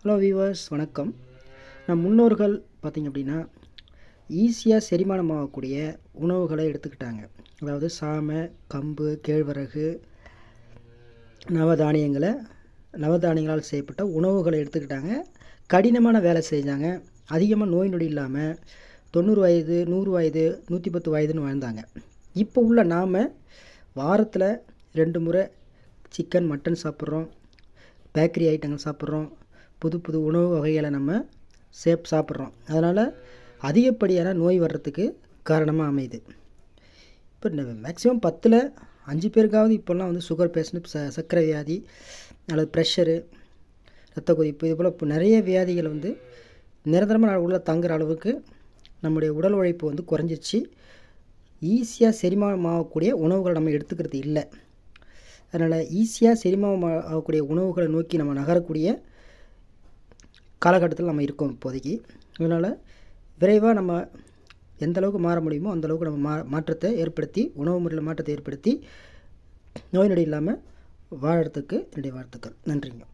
Hello viewers, வணக்கம். நம் முன்னோர்கள் பார்த்திங்க அப்படின்னா ஈஸியாக செரிமானம் ஆகக்கூடிய உணவுகளை எடுத்துக்கிட்டாங்க. அதாவது சாமை, கம்பு, கேழ்வரகு, நவதானியங்களால் செய்யப்பட்ட உணவுகளை எடுத்துக்கிட்டாங்க. கடினமான வேலை செஞ்சாங்க. அதிகமாக நோய் நொடி இல்லாமல் 90 வயது, 100 வயது, 110 வயதுன்னு வாழ்ந்தாங்க. இப்போ உள்ள நாம் வாரத்தில் 2 முறை சிக்கன், மட்டன் சாப்பிட்றோம், பேக்கரி ஐட்டங்கள் சாப்பிட்றோம், புது புது உணவு வகைகளை நம்ம சாப்பிட்றோம். அதனால் அதிகப்படியான நோய் வர்றதுக்கு காரணமாக அமையுது. இப்போ மேக்ஸிமம் 10ல் 5 பேருக்காவது இப்போல்லாம் சுகர் பேஷண்ட், சர்க்கரை வியாதி அல்லது ப்ரெஷரு, ரத்த கொதிப்பு, இது போல் இப்போ நிறைய வியாதிகள் நிரந்தரமாக உள்ள தங்குற அளவுக்கு நம்முடைய உடல் உழைப்பு குறைஞ்சிருச்சு. ஈஸியாக செரிமானம் ஆகக்கூடிய உணவுகளை நம்ம எடுத்துக்கிறது இல்லை. அதனால் ஈஸியாக செரிமானம் ஆகக்கூடிய உணவுகளை நோக்கி நம்ம நகரக்கூடிய காலகட்டத்தில் நம்ம இருக்கோம் இப்போதைக்கு. அதனால் விரைவாக நம்ம எந்தளவுக்கு மாற முடியுமோ அந்தளவுக்கு நம்ம மாற்றத்தை ஏற்படுத்தி, உணவு முறையில் மாற்றத்தை ஏற்படுத்தி நோய் நொடி இல்லாமல் வாழறதுக்கு என்னுடைய வாழ்த்துக்கள். நன்றிங்க.